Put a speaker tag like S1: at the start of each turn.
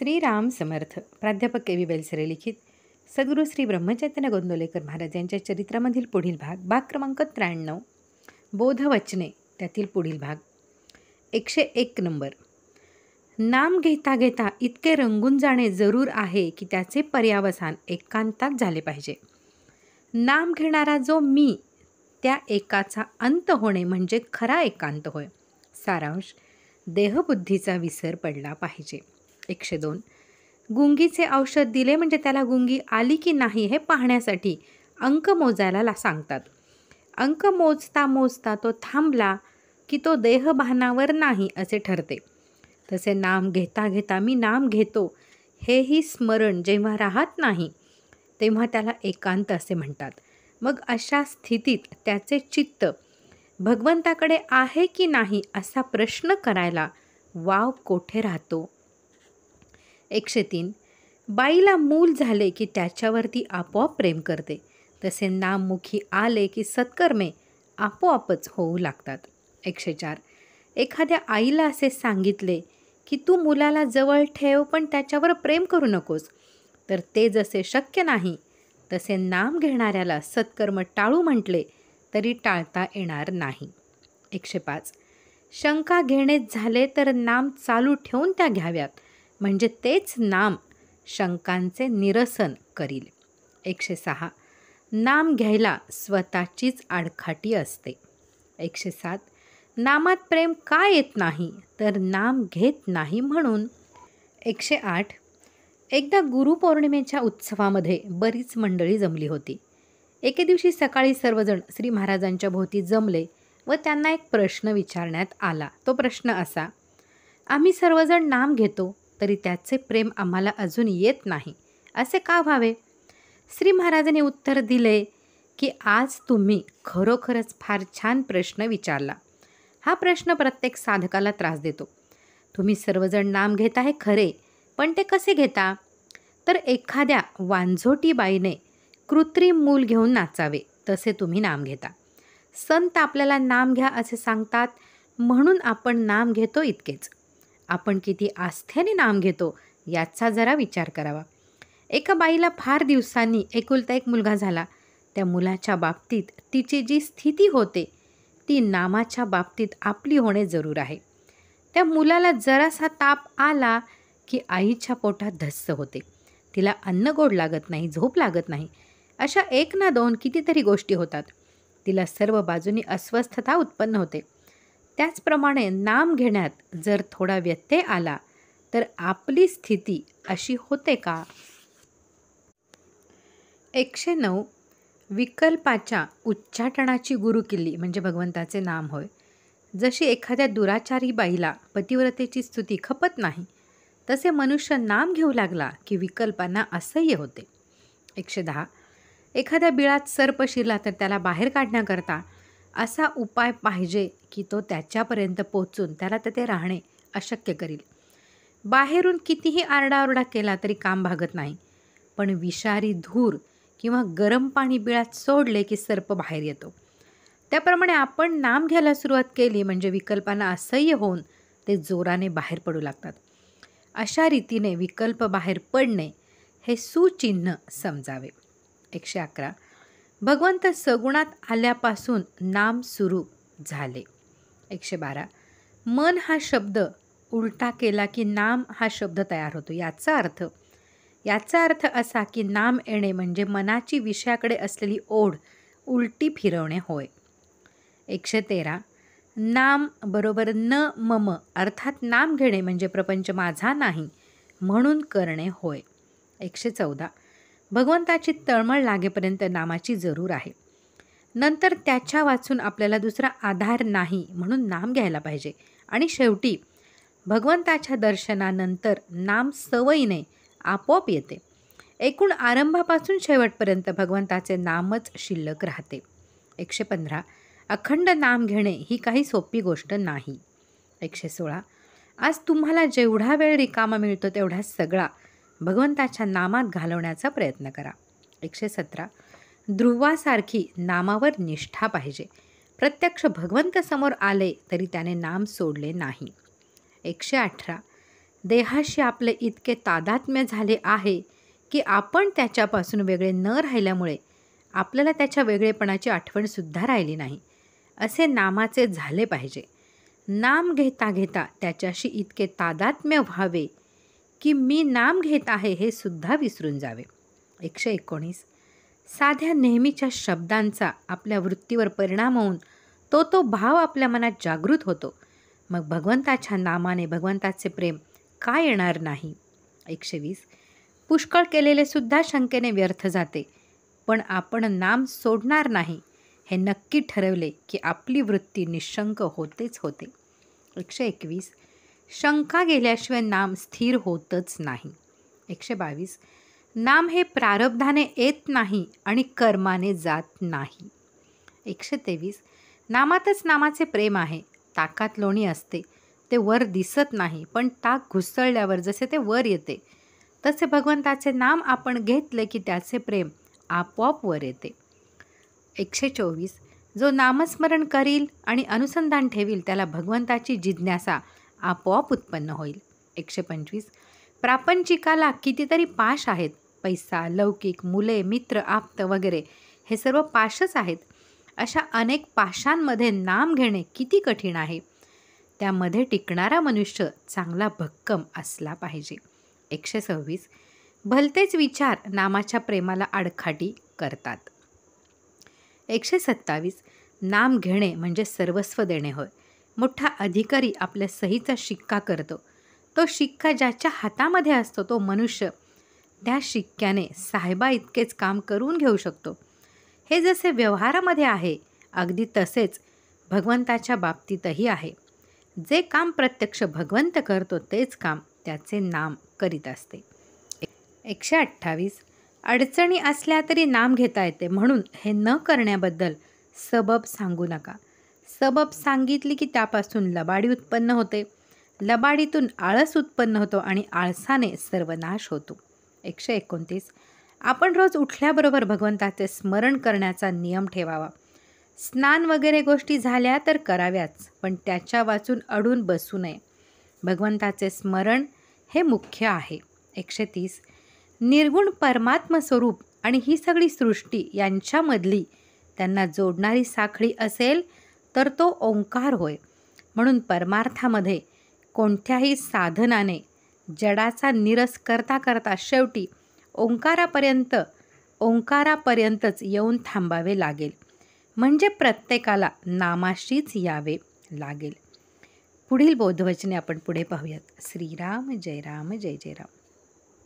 S1: श्रीराम समर्थ. प्राध्यापक के. व्ही. बेलसरे लिखित सद्गुरू श्री ब्रह्मचैतन्य गोंदवलेकर महाराज यांच्या चरित्रामधील पुढील भाग क्रमांक 93 बोधवचने, त्यातील पुढील भाग 101 नंबर. नाम घेता घेता इतके रंगून जाणे जरूर आहे की त्याचे पर्यावसान एकांतात झाले पाहिजे. नाम घेणारा जो मी, त्या एकाचा अंत होणे म्हणजे खरा एकांत होय. सारांश: देहबुद्धीचा विसर पडला पाहिजे. 102. गुंगीचे औषध दिले म्हणजे त्याला गुंगी आली की नाही हे पाहण्यासाठी अंक मोजायला सांगतात. अंक मोजता मोजता तो थांबला की तो देहभानावर नाही असे ठरते. तसे नाम घेता घेता मी नाम घेतो हेही स्मरण जेव्हा राहत नाही तेव्हा त्याला एकांत असे म्हणतात. मग अशा स्थितीत त्याचे चित्त भगवंताकडे आहे की नाही असा प्रश्न करायला वाव कोठे राहतो. 103. बाईला मूल झाले की त्याच्यावरती आपोआप प्रेम करते. तसे नाममुखी आले की सत्कर्मे आपोआपच होऊ लागतात. 104. एखाद्या आईला असे सांगितले की तू मुलाला जवळ ठेव पण त्याच्यावर प्रेम करू नकोस, तर ते जसे शक्य नाही तसे नाम घेणाऱ्याला सत्कर्म टाळू म्हटले तरी टाळता येणार नाही. 105. शंका घेणेच झाले तर नाम चालू ठेवून त्या घ्याव्यात, म्हणजे तेच नाम शंकांचे निरसन करील. 106. नाम घ्यायला स्वतःचीच आडखाटी असते. 107. नामात प्रेम का येत नाही तर नाम घेत नाही म्हणून. 108. एकदा गुरुपौर्णिमेच्या उत्सवामध्ये बरीच मंडळी जमली होती. एके दिवशी सकाळी सर्वजण श्री महाराजांच्या भोवती जमले व त्यांना एक प्रश्न विचारण्यात आला. तो प्रश्न असा: आम्ही सर्वजण नाम घेतो तरी त्याचे प्रेम आम्हाला अजून येत नाही, असे का व्हावे? श्री महाराजांनी उत्तर दिले की आज तुम्ही खरोखरच फार छान प्रश्न विचारला. हा प्रश्न प्रत्येक साधकाला त्रास देतो. तुम्ही सर्वजण नाम घेता हे खरे, पण ते कसे घेता? तर एखाद्या वांझोटी बाईने कृत्रिम मूल घेऊन नाचावे तसे तुम्ही नाम घेता. संत आपल्याला नाम घ्या असे सांगतात म्हणून आपण नाम घेतो इतकेच. आपण किती आस्थेने नाम घेतो याचा जरा विचार करावा. एका बाईला फार दिवसांनी एकुलता एक मुलगा झाला. त्या मुलाच्या बाबतीत तिची जी स्थिती होते ती नामाच्या बाबतीत आपली होणे जरूर आहे. त्या मुलाला जरासा ताप आला की आईच्या पोटात धस्स होते. तिला अन्न गोड लागत नाही, झोप लागत नाही, अशा एक ना दोन कितीतरी गोष्टी होतात. तिला सर्व बाजूनी अस्वस्थता उत्पन्न होते. त्याचप्रमाणे नाम घेण्यात जर थोडा व्यत्यय आला तर आपली स्थिती अशी होते का? 109. विकल्पाच्या उच्चाटनाची गुरुकिल्ली म्हणजे भगवंताचे नाम होय. जशी एखाद्या दुराचारी बाईला पतिव्रतेची स्तुती खपत नाही, तसे मनुष्य नाम घेऊ लागला की विकल्पांना असह्य होते. 110. एखाद्या बिळात सर्प शिरला तर त्याला बाहेर काढण्याकरता असा उपाय पाहिजे की तो त्याच्यापर्यंत पोचून त्याला तेथे राहणे अशक्य करील. बाहेरून कितीही आरडाओरडा केला तरी काम भागत नाही, पण विषारी धूर किंवा गरम पाणी बिळात सोडले की सर्प बाहेर येतो. त्याप्रमाणे आपण नाम घ्यायला सुरुवात केली म्हणजे विकल्पांना असह्य होऊन ते जोराने बाहेर पडू लागतात. अशा रीतीने विकल्प बाहेर पडणे हे सुचिन्ह समजावे. 111. भगवंत सगुणात आल्यापासून नाम सुरू झाले. 112. मन हा शब्द उलटा केला की नाम हा शब्द तयार होतो. याचा अर्थ असा की नाम येणे म्हणजे मनाची विषयाकडे असलेली ओढ उलटी फिरवणे होय. 113. नाम बरोबर न मम अर्थात नाम घेणे म्हणजे प्रपंच माझा नाही म्हणून करणे होय. 114. भगवंताची तळमळ लागेपर्यंत नामाची जरूर आहे. नंतर त्याच्या वाचून आपल्याला दुसरा आधार नाही म्हणून नाम घ्यायला पाहिजे. आणि शेवटी भगवंताच्या दर्शनानंतर नाम सवयीने आपोआप येते. एकूण आरंभापासून शेवटपर्यंत भगवंताचे नामच शिल्लक राहते. 115. अखंड नाम घेणे ही काही सोपी गोष्ट नाही. 116. आज तुम्हाला जेवढा वेळ रिकामा मिळतो तेवढा सगळा भगवंताच्या नामात घालवण्याचा प्रयत्न करा. 117. ध्रुवासारखी नामावर निष्ठा पाहिजे. प्रत्यक्ष भगवंत समोर आले तरी त्याने नाम सोडले नाही. 118. देहाशी आपले इतके तादात्म्य झाले आहे की आपण त्याच्यापासून वेगळे न राहिल्यामुळे आपल्याला त्याच्या वेगळेपणाची आठवणसुद्धा राहिली नाही. असे नामाचे झाले पाहिजे. नाम घेता घेता त्याच्याशी इतके तादात्म्य व्हावे की मी नाम घेत आहे हे सुद्धा विसरून जावे. 119. साध्या नेहमीच्या शब्दांचा आपल्या वृत्तीवर परिणाम होऊन तो भाव आपल्या मनात जागृत होतो. मग भगवंताच्या नामाने भगवंताचे प्रेम का येणार नाही. 120. पुष्कळ केलेले सुद्धा शंकेने व्यर्थ जाते, पण आपण नाम सोडणार नाही हे नक्की ठरवले की आपली वृत्ती निशंक होतेच होते. 121. शंका गेल्याशिवाय नाम स्थिर होतच नाही. 122. नाम हे प्रारब्धाने येत नाही आणि कर्माने जात नाही. 123. नामातच नामाचे प्रेम आहे. ताकात लोणी असते, ते वर दिसत नाही, पण ताक घुसळल्यावर जसे ते वर येते तसे भगवंताचे नाम आपण घेतले की त्याचे प्रेम आपोआप वर येते. 124. जो नामस्मरण करील आणि अनुसंधान ठेवील त्याला भगवंताची जिज्ञासा आपोआप उत्पन्न होईल. 125. प्रापंचिकाला कितीतरी पाश आहेत. पैसा, लौकिक, मुले, मित्र, आप्त वगैरे हे सर्व पाशच आहेत. अशा अनेक पाशांमध्ये नाम घेणे किती कठीण आहे. त्यामध्ये टिकणारा मनुष्य चांगला भक्कम असला पाहिजे. 126. भलतेच विचार नामाच्या प्रेमाला आडखाटी करतात. 127. नाम घेणे म्हणजे सर्वस्व देणे होय. मोठा अधिकारी आपल्या सहीचा शिक्का करतो. तो शिक्का ज्याच्या हातामध्ये असतो तो मनुष्य त्या शिक्क्याने साहेबा इतकेच काम करून घेऊ शकतो. हे जसे व्यवहारामध्ये आहे अगदी तसेच भगवंताच्या बाबतीतही आहे. जे काम प्रत्यक्ष भगवंत करतो तेच काम त्याचे नाम करीत असते. 128. अडचणी असल्या तरी नाम घेता येते, म्हणून हे न करण्याबद्दल सबब सांगू नका. सबब सांगितली की त्यापासून लबाडी उत्पन्न होते. लबाडीतून आळस उत्पन्न होतो आणि आळसाने सर्वनाश होतो. 129. आपण रोज उठल्याबरोबर भगवंताचे स्मरण करण्याचा नियम ठेवावा. स्नान वगैरे गोष्टी झाल्या तर कराव्याच, पण त्याच्या वाचून अडून बसू नये. भगवंताचे स्मरण हे मुख्य आहे. 130. निर्गुण परमात्म स्वरूप आणि ही सगळी सृष्टी यांच्यामधली त्यांना जोडणारी साखळी असेल तर तो ओंकार होय. म्हणून परमार्थामध्ये कोणत्याही साधनाने जडाचा निरस करता करता शेवटी ओंकारापर्यंतच येऊन थांबावे लागेल. म्हणजे प्रत्येकाला नामाशीच यावे लागेल. पुढील बोधवचने आपण पुढे पाहूयात. श्रीराम जय राम जय जय राम.